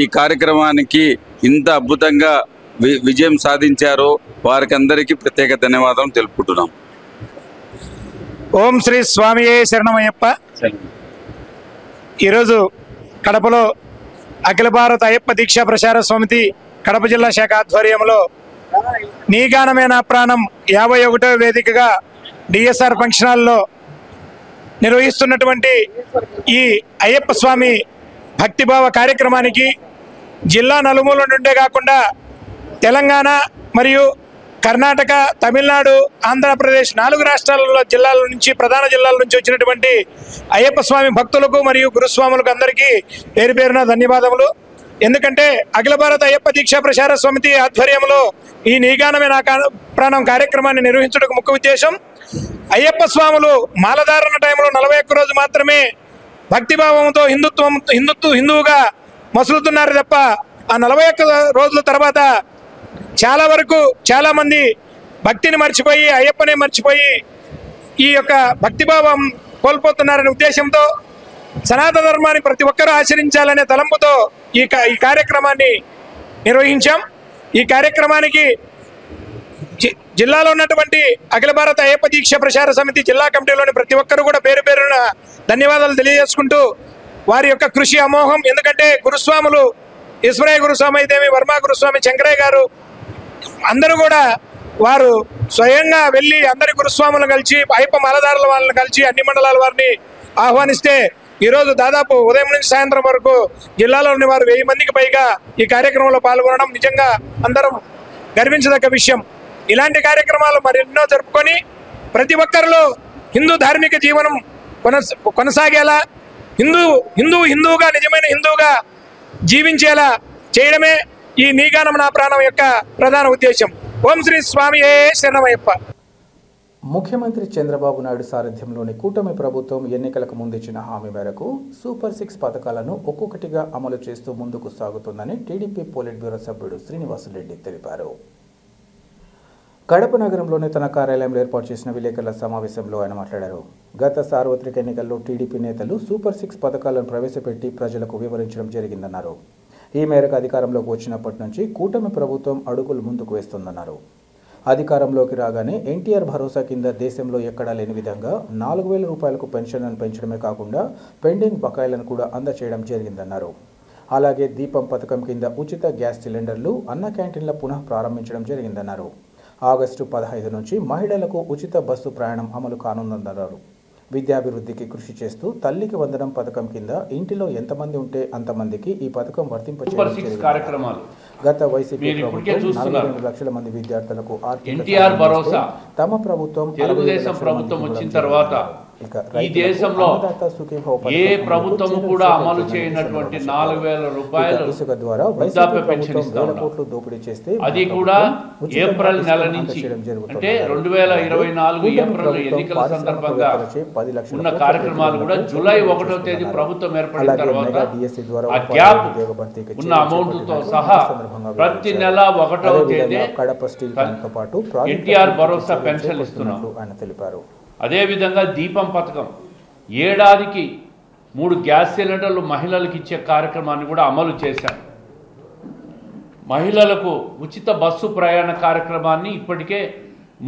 ఈ కార్యక్రమానికి ఇంత అద్భుతంగా విజయం సాధించారు. వారికి అందరికీ ప్రత్యేక ధన్యవాదాలు తెలుపుకుంటున్నాం. ఓం శ్రీ స్వామియే శరణమయ్యప్ప. ఈరోజు కడపలో అఖిల భారత అయ్యప్ప దీక్షా ప్రచార సమితి కడప జిల్లా శాఖ ఆధ్వర్యంలో నీ గానమే నా ప్రాణం 51వ వేదికగా డిఎస్ఆర్ ఫంక్షన్ హాల్లో నిర్వహిస్తున్నటువంటి ఈ అయ్యప్ప స్వామి భక్తిభావ కార్యక్రమానికి జిల్లా నలుమూల నుండే కాకుండా తెలంగాణ మరియు కర్ణాటక, తమిళనాడు, ఆంధ్రప్రదేశ్ 4 రాష్ట్రాలలో జిల్లాల నుంచి ప్రధాన జిల్లాల నుంచి వచ్చినటువంటి అయ్యప్ప స్వామి భక్తులకు మరియు గురుస్వాములకు అందరికీ పేరు పేరున ధన్యవాదములు. ఎందుకంటే అఖిల భారత అయ్యప్ప దీక్షా ప్రచార సమితి ఆధ్వర్యంలో ఈ నీ గానమే నా ప్రాణం కార్యక్రమాన్ని నిర్వహించడానికి ముఖ్య ఉద్దేశం అయ్యప్ప స్వాములు మాలధారణ టైంలో 41 రోజు మాత్రమే భక్తిభావంతో హిందువుగా మసులుతున్నారు తప్ప ఆ 41 రోజుల తర్వాత చాలా వరకు చాలామంది భక్తిని మర్చిపోయి అయ్యప్పనే మర్చిపోయి ఈ యొక్క భక్తిభావం కోల్పోతున్నారనే ఉద్దేశంతో సనాతన ధర్మాన్ని ప్రతి ఒక్కరూ ఆచరించాలనే తలంపుతో ఈ కార్యక్రమాన్ని నిర్వహించాం. ఈ కార్యక్రమానికి జిల్లాలో ఉన్నటువంటి అఖిల భారత అయ్యప్ప దీక్ష ప్రచార సమితి జిల్లా కమిటీలోని ప్రతి ఒక్కరూ కూడా పేరు పేరున ధన్యవాదాలు తెలియజేసుకుంటూ వారి యొక్క కృషి అమోఘం. ఎందుకంటే గురుస్వాములు ఈశ్వరయ్య గురుస్వామి అయితేమి, వర్మ గురుస్వామి, శంకరయ్య గారు అందరూ కూడా వారు స్వయంగా వెళ్ళి అందరి గురుస్వాములను కలిసి అయ్యప్ప మాలధారుల వాళ్ళని కలిసి అన్ని మండలాల వారిని ఆహ్వానిస్తే ఈరోజు దాదాపు ఉదయం నుంచి సాయంత్రం వరకు జిల్లాలోని వారు 1000 మందికి పైగా ఈ కార్యక్రమంలో పాల్గొనడం నిజంగా అందరం గర్వించదగ్గ విషయం. ఇలాంటి కార్యక్రమాలు మరెన్నో జరుపుకొని ప్రతి ఒక్కరిలో హిందూ ధార్మిక జీవనం కొనసాగేలా హిందువుగా నిజమైన హిందువుగా జీవించేలా చేయడమే ఈ నీ గానం నా ప్రాణం యొక్క ప్రధాన ఉద్దేశం. ఓం శ్రీ స్వామియే శరణమయ్యప్ప. ముఖ్యమంత్రి చంద్రబాబు నాయుడు సారథ్యంలోని కూటమి ప్రభుత్వం ఎన్నికలకు ముందిచ్చిన హామీ మేరకు సూపర్ 6 పథకాలను ఒక్కొక్కటిగా అమలు చేస్తూ ముందుకు సాగుతుందని టీడీపీ పోలిట్ బ్యూరో సభ్యుడు శ్రీనివాసులరెడ్డి తెలిపారు. కడప నగరంలోని తన కార్యాలయంలో ఏర్పాటు చేసిన విలేకరుల సమావేశంలో ఆయన మాట్లాడారు. గత సార్వత్రిక ఎన్నికల్లో టీడీపీ నేతలు సూపర్ 6 పథకాలను ప్రవేశపెట్టి ప్రజలకు వివరించడం జరిగిందన్నారు. ఈ మేరకు అధికారంలోకి వచ్చినప్పటి నుంచి కూటమి ప్రభుత్వం అడుగులు ముందుకు వేస్తుందన్నారు. అధికారంలోకి రాగానే ఎన్టీఆర్ భరోసా కింద దేశంలో ఎక్కడా లేని విధంగా 4,000 రూపాయలకు పెన్షన్లను పెంచడమే కాకుండా పెండింగ్ బకాయిలను కూడా అందచేయడం జరిగిందన్నారు. అలాగే దీపం పథకం కింద ఉచిత గ్యాస్ సిలిండర్లు, అన్న క్యాంటీన్ల పునః ప్రారంభించడం జరిగిందన్నారు. ఆగస్టు 15 నుంచి మహిళలకు ఉచిత బస్సు ప్రయాణం అమలు కానుందన్నారు. విద్యాభివృద్ధికి కృషి చేస్తూ తల్లికి వందనం పథకం కింద ఇంటిలో ఎంతమంది ఉంటే అంతమందికి ఈ పథకం వర్తింపచేయడం కార్యక్రమాలు. గత వైసీపీ ప్రభుత్వం 42 లక్షల మంది విద్యార్థులకు ఎన్టీఆర్ భరోసా తమ ప్రభుత్వం తెలుగుదేశం ప్రభుత్వం వచ్చిన తర్వాత ఈ దేశంలో ఏ ప్రభుత్వం కూడా అమలు చేయనటువంటి 4,000 రూపాయలు వృద్ధాప్య పెన్షన్ ఇస్తా ఉన్నాం. అది కూడా ఏప్రిల్ నెల నుంచి, అంటే 2024 ఏప్రిల్ ఎన్నికల సందర్భంగా ఉన్న కార్యక్రమాలు కూడా జూలై 1వ తేదీ ప్రభుత్వం ఏర్పడిన తర్వాత ఆ గ్యాప్ ఉన్న అమౌంట్ తో సహా ప్రతి నెల 1వ తేదీ ఎన్టీఆర్ భరోసా పెన్షన్ ఇస్తున్నాం. ఆయన తెలిపారు. అదేవిధంగా దీపం పథకం, ఏడాదికి 3 గ్యాస్ సిలిండర్లు మహిళలకు ఇచ్చే కార్యక్రమాన్ని కూడా అమలు చేశాం. మహిళలకు ఉచిత బస్సు ప్రయాణ కార్యక్రమాన్ని ఇప్పటికే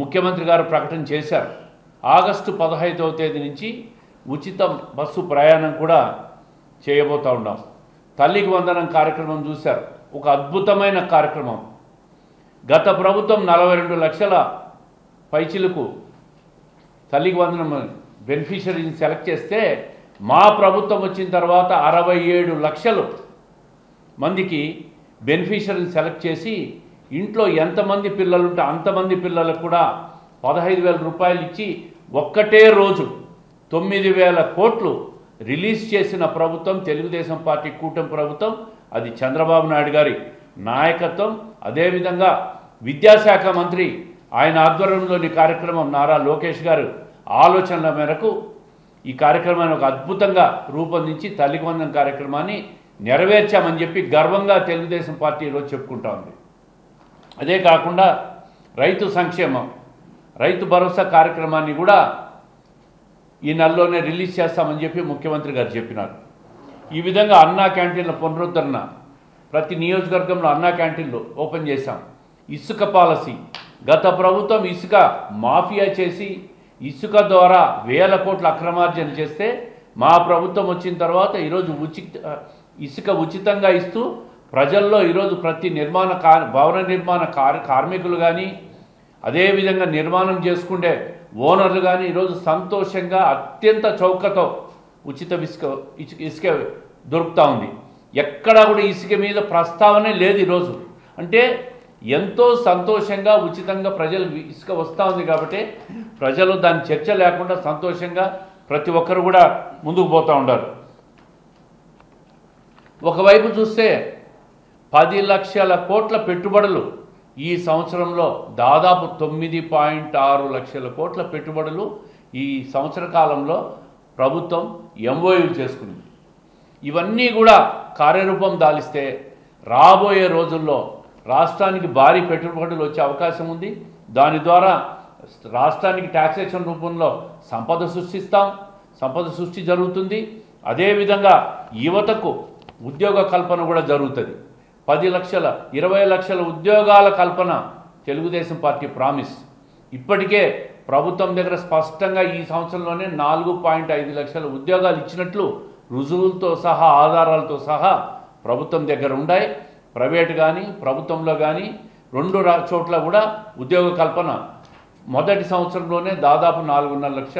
ముఖ్యమంత్రి గారు ప్రకటన చేశారు. ఆగస్టు 15వ తేదీ నుంచి ఉచిత బస్సు ప్రయాణం కూడా చేయబోతూ ఉన్నాం. తల్లికి వందనం కార్యక్రమం చూశారు, ఒక అద్భుతమైన కార్యక్రమం. గత ప్రభుత్వం 42 లక్షల పైచిలకు తల్లికి వందనం బెనిఫిషరీని సెలెక్ట్ చేస్తే మా ప్రభుత్వం వచ్చిన తర్వాత 67 లక్షలు మందికి బెనిఫిషరీని సెలెక్ట్ చేసి ఇంట్లో ఎంతమంది పిల్లలు ఉంటే అంతమంది పిల్లలకు కూడా 15,000 రూపాయలు ఇచ్చి ఒక్కటే రోజు 9,000 కోట్లు రిలీజ్ చేసిన ప్రభుత్వం తెలుగుదేశం పార్టీ కూటమి ప్రభుత్వం. అది చంద్రబాబు నాయుడు గారి నాయకత్వం. అదేవిధంగా విద్యాశాఖ మంత్రి ఆయన ఆధ్వర్యంలోని కార్యక్రమం నారా లోకేష్ గారు ఆలోచనల మేరకు ఈ కార్యక్రమాన్ని ఒక అద్భుతంగా రూపొందించి తల్లికి వందనం కార్యక్రమాన్ని నెరవేర్చామని చెప్పి గర్వంగా తెలుగుదేశం పార్టీ ఈరోజు చెప్పుకుంటా ఉంది. అదే కాకుండా రైతు సంక్షేమం, రైతు భరోసా కార్యక్రమాన్ని కూడా ఈ నెలలోనే రిలీజ్ చేస్తామని చెప్పి ముఖ్యమంత్రి గారు చెప్పినారు. ఈ విధంగా అన్నా క్యాంటీన్ల పునరుద్ధరణ, ప్రతి నియోజకవర్గంలో అన్నా క్యాంటీన్లు ఓపెన్ చేశాం. ఇసుక పాలసీ, గత ప్రభుత్వం ఇసుక మాఫియా చేసి ఇసుక ద్వారా 1,000 కోట్ల అక్రమార్జన చేస్తే మా ప్రభుత్వం వచ్చిన తర్వాత ఈరోజు ఇసుక ఉచితంగా ఇస్తూ ప్రజల్లో ఈరోజు ప్రతి భవన నిర్మాణ కార్మికులు కానీ, అదేవిధంగా నిర్మాణం చేసుకుంటే ఓనర్లు కానీ ఈరోజు సంతోషంగా అత్యంత చౌకతో ఉచిత ఇసుక దొరుకుతూ ఉంది. ఎక్కడా కూడా ఇసుక మీద ప్రస్తావనే లేదు ఈరోజు. అంటే ఎంతో సంతోషంగా ఉచితంగా ప్రజలకు ఇసుక వస్తూ ఉంది కాబట్టి ప్రజలు దాని చర్చ లేకుండా సంతోషంగా ప్రతి ఒక్కరు కూడా ముందుకు పోతూ ఉంటారు. ఒకవైపు చూస్తే 10 లక్షల కోట్ల పెట్టుబడులు ఈ సంవత్సరంలో, దాదాపు 9.6 లక్షల కోట్ల పెట్టుబడులు ఈ సంవత్సర కాలంలో ప్రభుత్వం ఎంఓయూ చేసుకుంది. ఇవన్నీ కూడా కార్యరూపం దాలిస్తే రాబోయే రోజుల్లో రాష్ట్రానికి భారీ పెట్టుబడులు వచ్చే అవకాశం ఉంది. దాని ద్వారా రాష్ట్రానికి ట్యాక్సేషన్ రూపంలో సంపద సృష్టిస్తాం, సంపద సృష్టి జరుగుతుంది. అదేవిధంగా యువతకు ఉద్యోగ కల్పన కూడా జరుగుతుంది. 10 లక్షల 20 లక్షల ఉద్యోగాల కల్పన తెలుగుదేశం పార్టీ ప్రామిస్. ఇప్పటికే ప్రభుత్వం దగ్గర స్పష్టంగా ఈ సంవత్సరంలోనే 4.5 లక్షల ఉద్యోగాలు ఇచ్చినట్లు రుజువులతో సహా, ఆధారాలతో సహా ప్రభుత్వం దగ్గర ఉన్నాయి. ప్రైవేట్ కానీ ప్రభుత్వంలో కానీ 2 చోట్ల కూడా ఉద్యోగ కల్పన మొదటి సంవత్సరంలోనే దాదాపు 4.5 లక్ష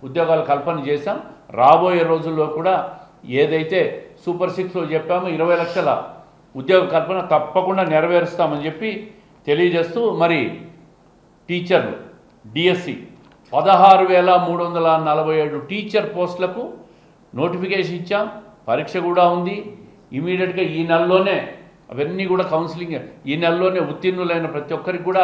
ఉద్యోగాల కల్పన చేశాం. రాబోయే రోజుల్లో కూడా ఏదైతే సూపర్ 6లో చెప్పామో 20 లక్షల ఉద్యోగ కల్పన తప్పకుండా నెరవేరుస్తామని చెప్పి తెలియజేస్తూ, మరి టీచర్లు డిఎస్సి 16,347 టీచర్ పోస్టులకు నోటిఫికేషన్ ఇచ్చాం. పరీక్ష కూడా ఉంది. ఇమీడియట్గా ఈ నెలలోనే అవన్నీ కూడా కౌన్సిలింగ్ ఈ నెలలోనే ఉత్తీర్ణులైన ప్రతి ఒక్కరికి కూడా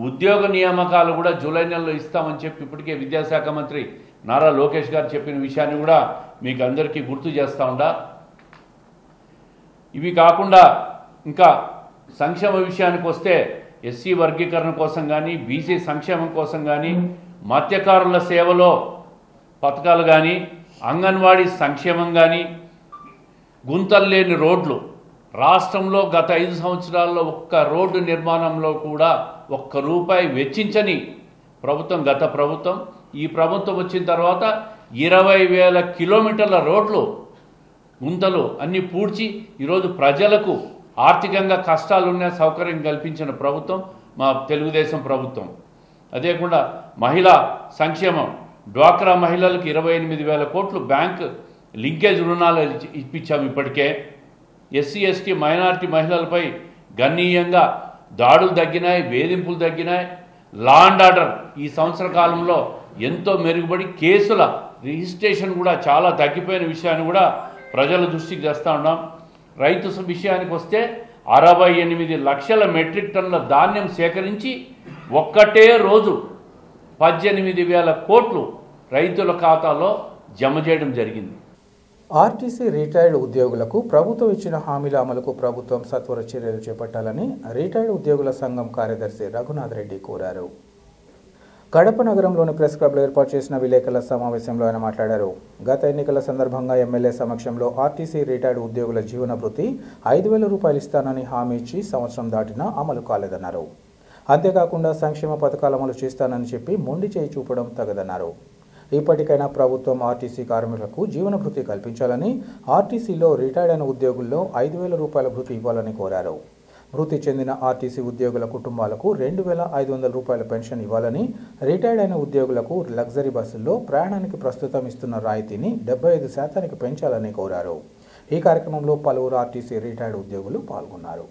ఉద్యోగ నియామకాలు కూడా జూలై నెలలో ఇస్తామని చెప్పి ఇప్పటికే విద్యాశాఖ మంత్రి నారా లోకేష్ గారు చెప్పిన విషయాన్ని కూడా మీకు అందరికీ గుర్తు చేస్తూ ఉండా. ఇవి కాకుండా ఇంకా సంక్షేమ విషయానికి వస్తే ఎస్సీ వర్గీకరణ కోసం కానీ బీసీ సంక్షేమం కోసం కానీ మత్స్యకారుల సేవలో పథకాలు కానీ అంగన్వాడీ సంక్షేమం కానీ గుంతలు లేని రోడ్లు రాష్ట్రంలో గత 5 సంవత్సరాల్లో ఒక్క రోడ్డు నిర్మాణంలో కూడా ఒక్క రూపాయి వెచ్చించని ప్రభుత్వం గత ప్రభుత్వం. ఈ ప్రభుత్వం వచ్చిన తర్వాత 20,000 కిలోమీటర్ల రోడ్లు గుంతలు అన్నీ పూడ్చి ఈరోజు ప్రజలకు ఆర్థికంగా కష్టాలున్న సౌకర్యం కల్పించిన ప్రభుత్వం మా తెలుగుదేశం ప్రభుత్వం. అదేకాకుండా మహిళా సంక్షేమం డ్వాక్రా మహిళలకు 28,000 కోట్లు బ్యాంక్ లింకేజ్ రుణాలు ఇప్పించాము ఇప్పటికే. ఎస్సీ ఎస్టీ మైనారిటీ మహిళలపై గణనీయంగా దాడులు తగ్గినాయి, వేధింపులు తగ్గినాయి. లా అండ్ ఆర్డర్ ఈ సంవత్సర కాలంలో ఎంతో మెరుగుపడి కేసుల రిజిస్ట్రేషన్ కూడా చాలా తగ్గిపోయిన విషయాన్ని కూడా ప్రజల దృష్టికి తెస్తూ ఉన్నాం. రైతు విషయానికి వస్తే 68 లక్షల మెట్రిక్ టన్నుల ధాన్యం సేకరించి ఒక్కటే రోజు 18,000 కోట్లు రైతుల ఖాతాలో జమ చేయడం జరిగింది. ఆర్టీసీ రిటైర్డ్ ఉద్యోగులకు ప్రభుత్వం ఇచ్చిన హామీల అమలుకు ప్రభుత్వం సత్వర చర్యలు చేపట్టాలని రిటైర్డ్ ఉద్యోగుల సంఘం కార్యదర్శి రఘునాథ్ రెడ్డి కోరారు. కడప నగరంలోని ప్రెస్ క్లబ్లో ఏర్పాటు చేసిన విలేకరుల సమావేశంలో ఆయన మాట్లాడారు. గత ఎన్నికల సందర్భంగా ఎమ్మెల్యే సమక్షంలో ఆర్టీసీ రిటైర్డ్ ఉద్యోగుల జీవన భృతి 5,000 రూపాయలు ఇస్తానని హామీ ఇచ్చి సంవత్సరం దాటినా అమలు కాలేదన్నారు. అంతేకాకుండా సంక్షేమ పథకాలు అమలు చేస్తానని చెప్పి మొండి చేయి చూపడం తగదన్నారు. ఇప్పటికైనా ప్రభుత్వం ఆర్టీసీ కార్మికులకు జీవన భృతి కల్పించాలని, ఆర్టీసీలో రిటైర్డ్ అయిన ఉద్యోగుల్లో 5,000 రూపాయల భృతి ఇవ్వాలని కోరారు. మృతి చెందిన ఆర్టీసీ ఉద్యోగుల కుటుంబాలకు 2,500 రూపాయల పెన్షన్ ఇవ్వాలని, రిటైర్డ్ అయిన ఉద్యోగులకు లగ్జరీ బస్సుల్లో ప్రయాణానికి ప్రస్తుతం ఇస్తున్న రాయితీని 75% పెంచాలని కోరారు. ఈ కార్యక్రమంలో పలువురు ఆర్టీసీ రిటైర్డ్ ఉద్యోగులు పాల్గొన్నారు.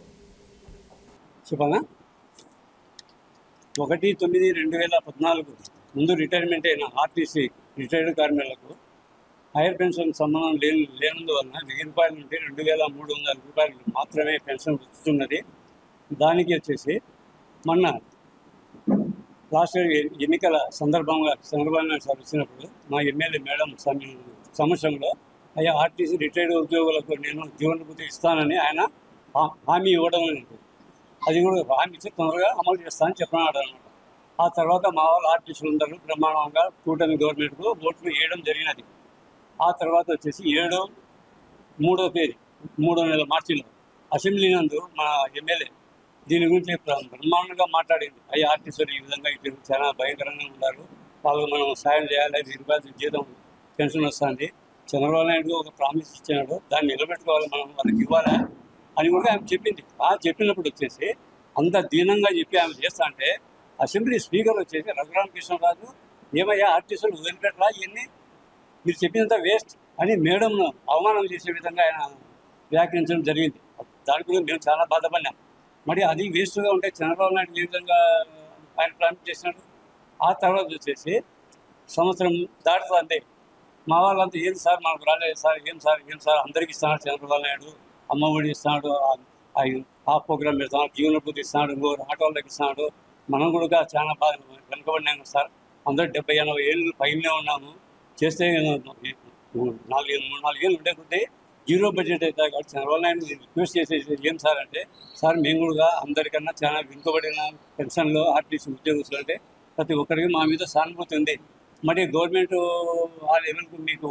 1/9/2014 ముందు రిటైర్మెంట్ అయిన ఆర్టీసీ రిటైర్డ్ కార్మికులకు హైయర్ పెన్షన్ సంబంధం లేనందువలన 1000 రూపాయల నుండి 2,300 రూపాయలు మాత్రమే పెన్షన్ వస్తున్నది. దానికి వచ్చేసి మొన్న లాస్ట్ ఎన్నికల సందర్భంగా చంద్రబాబు నాయుడు సార్ వచ్చినప్పుడు మా ఎమ్మెల్యే మేడం సమక్షంలో అయ్యా ఆర్టీసీ రిటైర్డ్ ఉద్యోగులకు నేను జీవన భృతి ఇస్తానని ఆయన హామీ ఇవ్వడం అనేది, అది కూడా హామీ ఇచ్చి తొందరగా అమలు చేస్తానని చెప్పినాడు అనమాట. ఆ తర్వాత మా వాళ్ళు ఆర్టీసీలు అందరూ బ్రహ్మాండంగా కూటమి గవర్నమెంట్కు ఓట్లు వేయడం జరిగినది. ఆ తర్వాత వచ్చేసి 3వ తేదీ 3వ నెల మార్చిలో అసెంబ్లీ నందు మా ఎమ్మెల్యే దీని గురించి బ్రహ్మాండంగా మాట్లాడింది. అయ్యి ఆర్టీసీలు ఈ విధంగా ఇటు చాలా భయంకరంగా ఉన్నారు, వాళ్ళకు మనం సాయం చేయాలి, 5 రూపాయలు జీతం పెన్షన్ వస్తుంది. చంద్రబాబు నాయుడు ఒక ప్రామిస్ ఇచ్చినాడు, దాన్ని నిలబెట్టుకోవాలి, మనం వాళ్ళకి ఇవ్వాలా అని కూడా ఆమె చెప్పింది. ఆ చెప్పినప్పుడు వచ్చేసి అంత దీనంగా చెప్పి ఆమె చేస్తా అంటే అసెంబ్లీ స్పీకర్ వచ్చేసి రఘురామకృష్ణరాజు ఏమయ్యా ఆర్టీసీలు వదిలిపెట్టరా, ఇవన్నీ మీరు చెప్పినంత వేస్ట్ అని మేడంను అవమానం చేసే విధంగా ఆయన వ్యాఖ్యానించడం జరిగింది. దాని గురించి మేము చాలా బాధపడినాం. మరి అది వేస్ట్గా ఉంటే చంద్రబాబు నాయుడు ఏ విధంగా ఆయన ప్రామిస్ చేసినాడు. ఆ తర్వాత వచ్చేసి సంవత్సరం దాటుతుంది, మా వాళ్ళంతా ఏం సార్ మనకు రాలేదు సార్, ఏం సార్ అందరికీ ఇస్తున్నాడు చంద్రబాబు నాయుడు, అమ్మఒడి ఇస్తున్నాడు, ఆ ప్రోగ్రామ్ పెడతాడు, జీవన భృతి ఇస్తున్నాడు, ఆటోళ్ళకి ఇస్తున్నాడు, మనం కూడా చాలా బాగా వెనుకబడినాము సార్, అందరూ 70-80 ఏళ్ళు పైనే ఉన్నాము, చేస్తే 4 ఏళ్ళు ఉండే కొద్దీ జీరో బడ్జెట్ అవుతాయి. కాబట్టి చంద్రబాబు నాయుడు రిక్వెస్ట్ చేసేది ఏం సార్ అంటే, సార్ మేము కూడా అందరికన్నా చాలా వెనుకబడిన పెన్షన్లో ఆర్టీసీ ఉద్యోగస్తులు అంటే ప్రతి ఒక్కరికి మా మీద సానుభూతి ఉంది. మరి గవర్నమెంట్ ఆ లెవెల్కు మీకు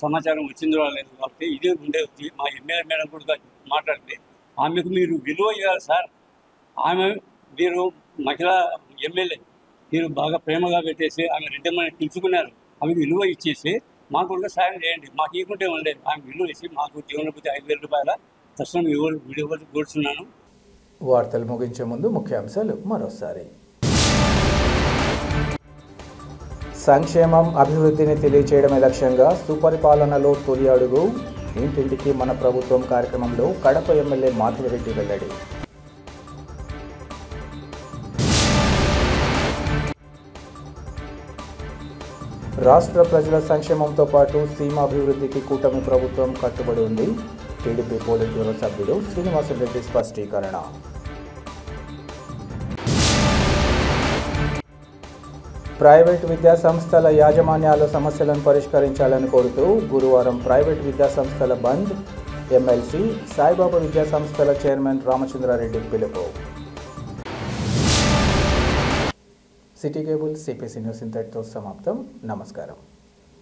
సమాచారం వచ్చిందో లేదు కాబట్టి ఇదే ఉండేది. మా ఎమ్మెల్యే మేడం కూడా మాట్లాడితే ఆమెకు మీరు విలువ ఇవ్వాలి సార్, ఆమె మీరు మహిళా ఎమ్మెల్యే, మీరు బాగా ప్రేమగా పెట్టేసి ఆమె రెడ్డమ్మని పిలుచుకున్నారు, ఆమెకు విలువ ఇచ్చేసి మాకు కూడా సాయం చేయండి, మాకు ఇవ్వకుంటే ఉండేది, ఆమె విలువ ఇచ్చి మాకు జీవనభృతి 5,000 రూపాయల తక్షణం వీడియో కూర్చున్నాను. వార్తలు ముగించే ముందు ముఖ్యాంశాలు మరోసారి. సంక్షేమం అభివృద్ధిని తెలియచేయడమే లక్ష్యంగా సుపరిపాలనలో తొలి అడుగు, ఇంటింటికి మన ప్రభుత్వం కార్యక్రమంలో కడప ఎమ్మెల్యే మాధవిరెడ్డి వెల్లడి. రాష్ట్ర ప్రజల సంక్షేమంతో పాటు సీమ అభివృద్ధికి కూటమి ప్రభుత్వం కట్టుబడి ఉంది, టీడీపీ పోలిట్ బ్యూరో సభ్యుడు శ్రీనివాసరెడ్డి స్పష్టీకరణ. ప్రైవేట్ విద్యా సంస్థల యాజమాన్యాల సమస్యలను పరిష్కరించాలని కోరుతూ గురువారం ప్రైవేట్ విద్యా సంస్థల బంద్. ఎమ్మెల్సీ సాయిబాబా విద్యా సంస్థల చైర్మన్ రామచంద్రారెడ్డి పిలుపు. సిటీ కేబుల్ సిపిసి న్యూస్ ఇంతటితో సమాప్తం. నమస్కారం.